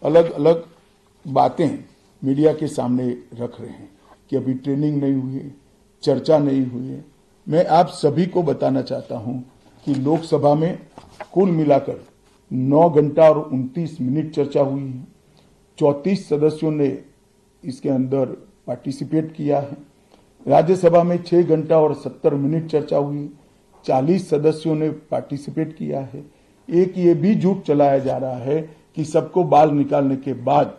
अलग अलग बातें मीडिया के सामने रख रहे हैं कि अभी ट्रेनिंग नहीं हुई है, चर्चा नहीं हुई है। मैं आप सभी को बताना चाहता हूं कि लोकसभा में कुल मिलाकर 9 घंटा और 29 मिनट चर्चा हुई है। 34 सदस्यों ने इसके अंदर पार्टिसिपेट किया है। राज्यसभा में 6 घंटा और 70 मिनट चर्चा हुई। 40 सदस्यों ने पार्टिसिपेट किया है। एक ये भी झूठ चलाया जा रहा है कि सबको बाल निकालने के बाद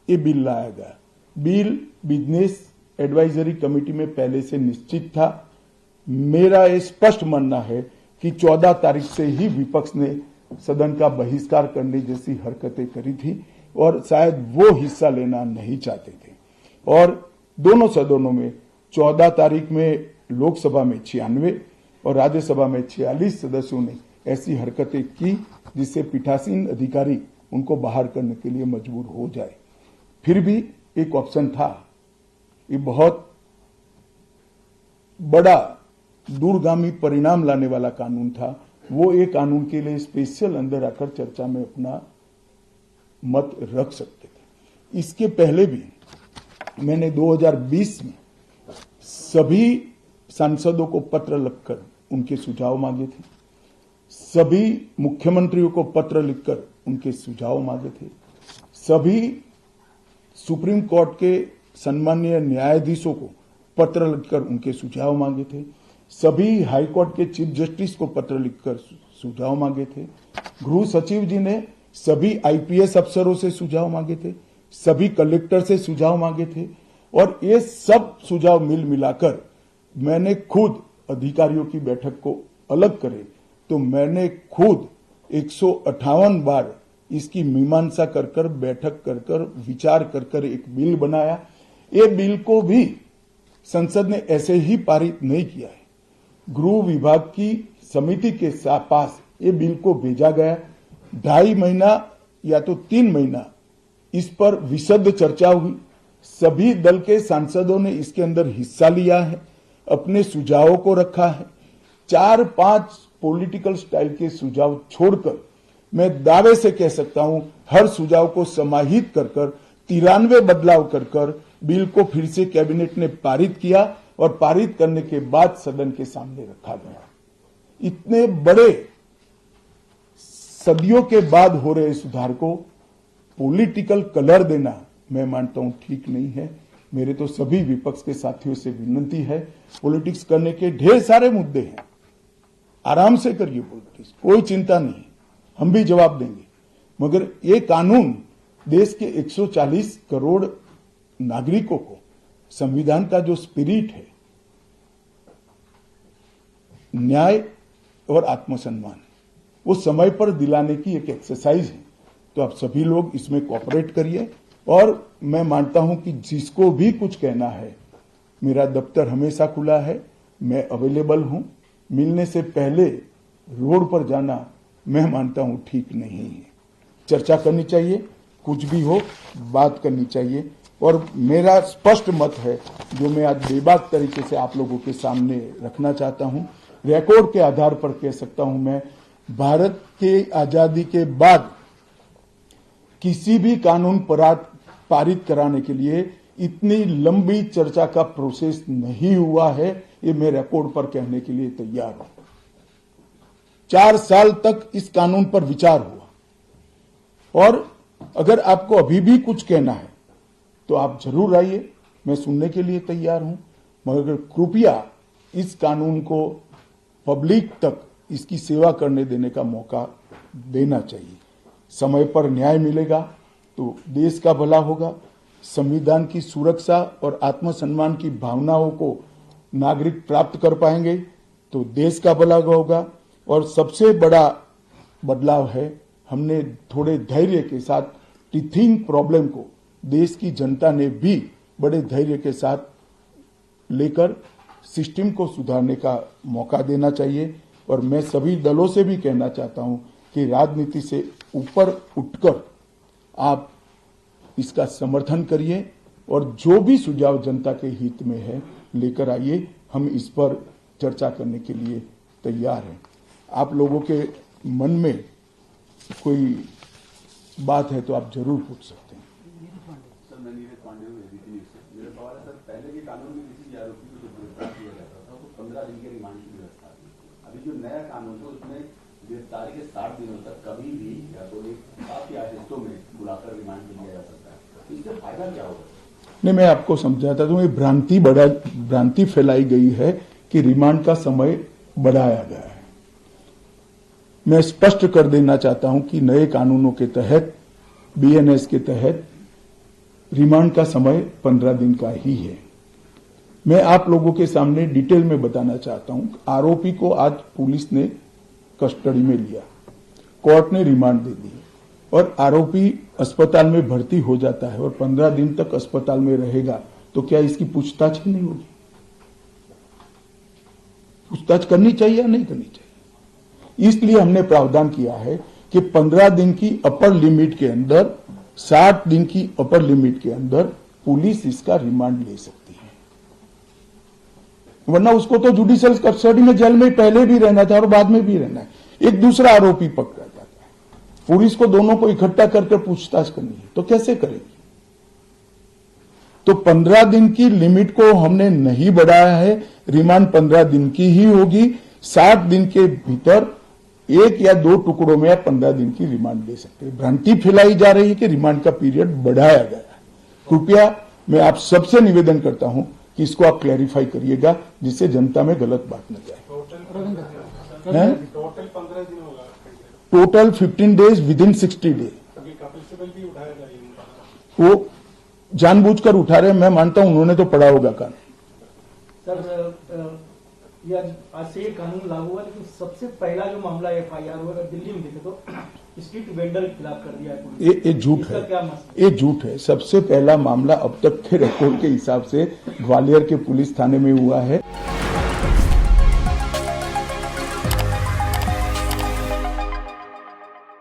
ये बिल लाया गया। बिल बिजनेस एडवाइजरी कमेटी में पहले से निश्चित था। मेरा ये स्पष्ट मानना है कि 14 तारीख से ही विपक्ष ने सदन का बहिष्कार करने जैसी हरकतें करी थी और शायद वो हिस्सा लेना नहीं चाहते थे। और दोनों सदनों में 14 तारीख में लोकसभा में 96 और राज्यसभा में 46 सदस्यों ने ऐसी हरकतें की जिससे पीठासीन अधिकारी उनको बाहर करने के लिए मजबूर हो जाए। फिर भी एक ऑप्शन था। ये बहुत बड़ा दूरगामी परिणाम लाने वाला कानून था। वो एक कानून के लिए स्पेशल अंदर आकर चर्चा में अपना मत रख सकते थे। इसके पहले भी मैंने 2020 में सभी सांसदों को पत्र लिखकर उनके सुझाव मांगे थे। सभी मुख्यमंत्रियों को पत्र लिखकर उनके सुझाव मांगे थे। सभी सुप्रीम कोर्ट के सम्मानीय न्यायाधीशों को पत्र लिखकर उनके सुझाव मांगे थे। सभी हाई कोर्ट के चीफ जस्टिस को पत्र लिखकर सुझाव मांगे थे। गृह सचिव जी ने सभी आईपीएस अफसरों से सुझाव मांगे थे। सभी कलेक्टर से सुझाव मांगे थे। और ये सब सुझाव मिल मिलाकर मैंने खुद अधिकारियों की बैठक को अलग करे तो मैंने खुद 158 बार इसकी मीमांसा कर बैठक कर विचार कर एक बिल बनाया। ये बिल को भी संसद ने ऐसे ही पारित नहीं किया है। गृह विभाग की समिति के पास ये बिल को भेजा गया। 2.5 महीना या तो 3 महीना इस पर विशद चर्चा हुई। सभी दल के सांसदों ने इसके अंदर हिस्सा लिया है, अपने सुझावों को रखा है। 4-5 पॉलिटिकल स्टाइल के सुझाव छोड़कर मैं दावे से कह सकता हूं हर सुझाव को समाहित कर 93 बदलाव कर बिल को फिर से कैबिनेट ने पारित किया और पारित करने के बाद सदन के सामने रखा गया। इतने बड़े सदियों के बाद हो रहे सुधार को पॉलिटिकल कलर देना मैं मानता हूं ठीक नहीं है। मेरे तो सभी विपक्ष के साथियों से विनती है, पॉलिटिक्स करने के ढेर सारे मुद्दे हैं, आराम से करिए पॉलिटिक्स, कोई चिंता नहीं, हम भी जवाब देंगे। मगर ये कानून देश के 140 करोड़ नागरिकों को संविधान का जो स्पिरिट है, न्याय और आत्मसम्मान, वो समय पर दिलाने की एक एक्सरसाइज है। तो आप सभी लोग इसमें कोऑपरेट करिए। और मैं मानता हूं कि जिसको भी कुछ कहना है, मेरा दफ्तर हमेशा खुला है, मैं अवेलेबल हूं। मिलने से पहले रोड पर जाना मैं मानता हूं ठीक नहीं है। चर्चा करनी चाहिए, कुछ भी हो बात करनी चाहिए। और मेरा स्पष्ट मत है जो मैं आज बेबाक तरीके से आप लोगों के सामने रखना चाहता हूं, रिकॉर्ड के आधार पर कह सकता हूं मैं, भारत के आजादी के बाद किसी भी कानून पारित कराने के लिए इतनी लंबी चर्चा का प्रोसेस नहीं हुआ है। ये मैं रिकॉर्ड पर कहने के लिए तैयार हूं। 4 साल तक इस कानून पर विचार हुआ। और अगर आपको अभी भी कुछ कहना है तो आप जरूर आइए, मैं सुनने के लिए तैयार हूं। मगर कृपया इस कानून को पब्लिक तक इसकी सेवा करने देने का मौका देना चाहिए। समय पर न्याय मिलेगा तो देश का भला होगा। संविधान की सुरक्षा और आत्मसम्मान की भावनाओं को नागरिक प्राप्त कर पाएंगे तो देश का भला होगा। और सबसे बड़ा बदलाव है, हमने थोड़े धैर्य के साथ टीथिंग प्रॉब्लम को देश की जनता ने भी बड़े धैर्य के साथ लेकर सिस्टम को सुधारने का मौका देना चाहिए। और मैं सभी दलों से भी कहना चाहता हूं कि राजनीति से ऊपर उठकर आप इसका समर्थन करिए और जो भी सुझाव जनता के हित में है लेकर आइए। हम इस पर चर्चा करने के लिए तैयार हैं। आप लोगों के मन में कोई बात है तो आप जरूर पूछ सकते हैं। सर, मैं नीरज पांडे हूँ, एबीपी न्यूज़ से। मेरा सवाल है सर, पहले के कानून में किसी आरोपी को जो गिरफ्तार किया जाता था तो 15 दिन के रिमांड की व्यवस्था थी। अभी जो नया कानून है उसमें गिरफ्तारी के 60 दिनों तक कभी भी या तो एक साथ या हिस्सों में बुलाकर रिमांड लिया जा सकता है। तो इससे फायदा क्या होगा? नहीं, मैं आपको समझाता हूं, ये भ्रांति फैलाई गई है कि रिमांड का समय बढ़ाया गया है। मैं स्पष्ट कर देना चाहता हूं कि नए कानूनों के तहत, बीएनएस के तहत रिमांड का समय 15 दिन का ही है। मैं आप लोगों के सामने डिटेल में बताना चाहता हूं, आरोपी को आज पुलिस ने कस्टडी में लिया, कोर्ट ने रिमांड दे दी और आरोपी अस्पताल में भर्ती हो जाता है और 15 दिन तक अस्पताल में रहेगा, तो क्या इसकी पूछताछ नहीं होगी? पूछताछ करनी चाहिए या नहीं करनी चाहिए? इसलिए हमने प्रावधान किया है कि 15 दिन की अपर लिमिट के अंदर, 60 दिन की अपर लिमिट के अंदर पुलिस इसका रिमांड ले सकती है, वरना उसको तो जुडिशियल कस्टडी में जेल में पहले भी रहना था और बाद में भी रहना है। एक दूसरा आरोपी पकड़ा जाता है, पुलिस को दोनों को इकट्ठा करके पूछताछ करनी है, तो कैसे करेगी? तो 15 दिन की लिमिट को हमने नहीं बढ़ाया है, रिमांड 15 दिन की ही होगी। 60 दिन के भीतर एक या दो टुकड़ों में आप 15 दिन की रिमांड ले सकते हैं। भ्रांति फैलाई जा रही है कि रिमांड का पीरियड बढ़ाया गया है। कृपया मैं आप सबसे निवेदन करता हूं कि इसको आप क्लैरिफाई करिएगा, जिससे जनता में गलत बात न जाए। टोटल 15 दिन होगा, टोटल 15 डेज विदिन 60 डे। भी उठाया जाएगा, वो जानबूझकर उठा रहे हैं, मैं मानता हूं उन्होंने तो पढ़ा होगा कानून। सर, यह आज से ये कानून लागू हुआ, लेकिन सबसे पहला जो मामला एफआईआर हुआ अगर दिल्ली में देखे तो स्ट्रीट वेंडर के खिलाफ कर दिया है पुलिस। ये झूठ है, क्या मसला? ये झूठ है। सबसे पहला मामला अब तक के रिकॉर्ड के हिसाब से ग्वालियर के पुलिस थाने में हुआ है।